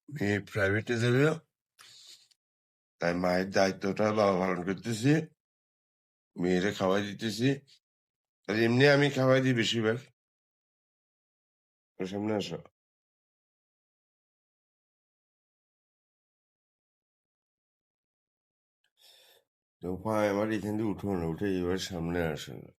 মেয়ে প্রাইভেটে যাবে, তাই মায়ের দায়িত্বটা বাবা পালন করতেছি, মেয়েরে খাওয়াই দিতেছি। আর এমনি আমি খাওয়াই দিই বেশিরভাগ। ওর সামনে আসো। তো ভাই আমার এখান থেকে উঠো না, উঠে এবার সামনে আসে না।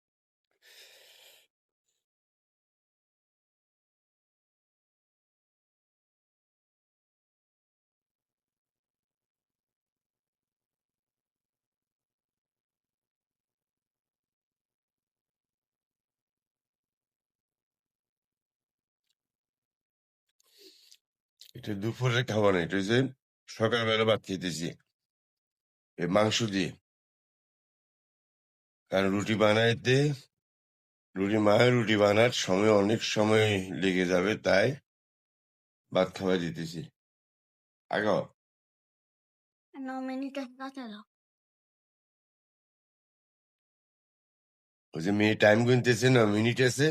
এটা দুপুরের খাওয়া না, এটা হচ্ছে সকালবেলা ভাত খেতেছি এই মাংস দিয়ে। কারণ রুটি বানাইতে, মায়ের রুটি বানার সময় অনেক সময় লেগে যাবে, তাই ভাত খাওয়াই দিতেছি। আগো 9 মিনিট আছে তো। ওই যে মেয়ে টাইম গুনতেছে না, মিনিট আছে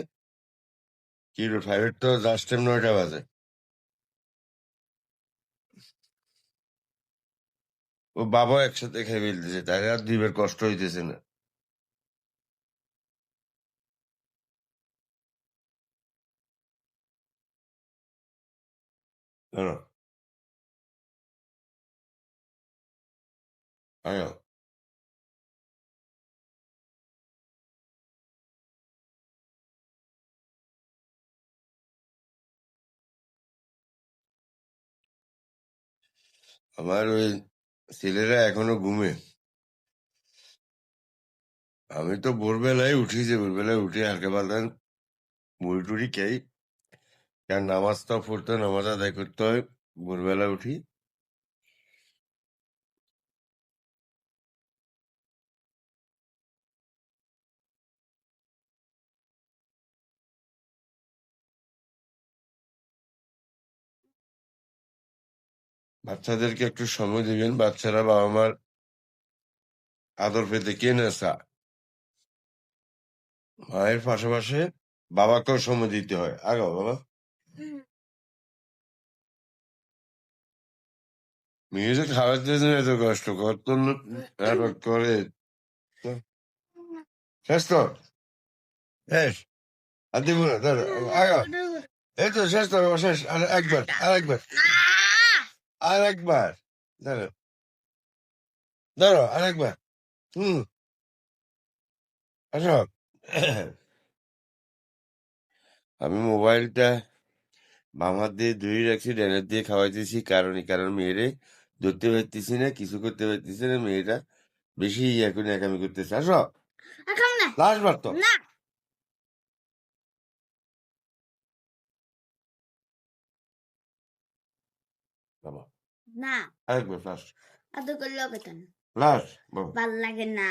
কি রে, প্রাইভেট তো জাস্ট টাইম 9টা বাজে। ও বাবা একসাথে খেয়ে ফেলতেছে, তাই আর দুইবার কষ্ট হইতেছে না। জানো আগো আমার ওই ছেলেরা এখনো ঘুমে। আমি তো ভোরবেলায় উঠি, যে ভোরবেলায় উঠে হালকা পাতলা মুড়ি টুড়ি খাই, কারণ নামাজটা পড়তে, নামাজ আদায় করতে হয়। ভোরবেলা উঠি, বাচ্চাদেরকে একটু সময় দিবেন। বাচ্চারা বাবা মার আদর পেতে কে না চায়। মায়ের পাশাপাশি বাবাকেও সময় দিতে হয়। আগো বাবা, মেয়ে যে খাওয়াতে জন্য এত কষ্ট কত করে। শেষ তো, শেষ আর দিব না, ধরো আগো। এই তো শেষ তো বাবা, শেষ। আর একবার, আর একবার, আর একবার, ধরো ধরো আর একবার। হম, আসো। আমি মোবাইলটা বাম হাত দিয়ে ধুয়ে রাখছি, ডান হাত দিয়ে খাওয়াইতেছি। কারণ মেয়েরে ধরতে পারতেছি না, কিছু করতে পারতেছি না। মেয়েটা বেশি এখন একামি করতেছে। আসো লাস্ট বার তো, বাবা না আরেকবার লাস্ট, আদর করলেও কেতন লাস্ট বাবা। ভাল লাগে না।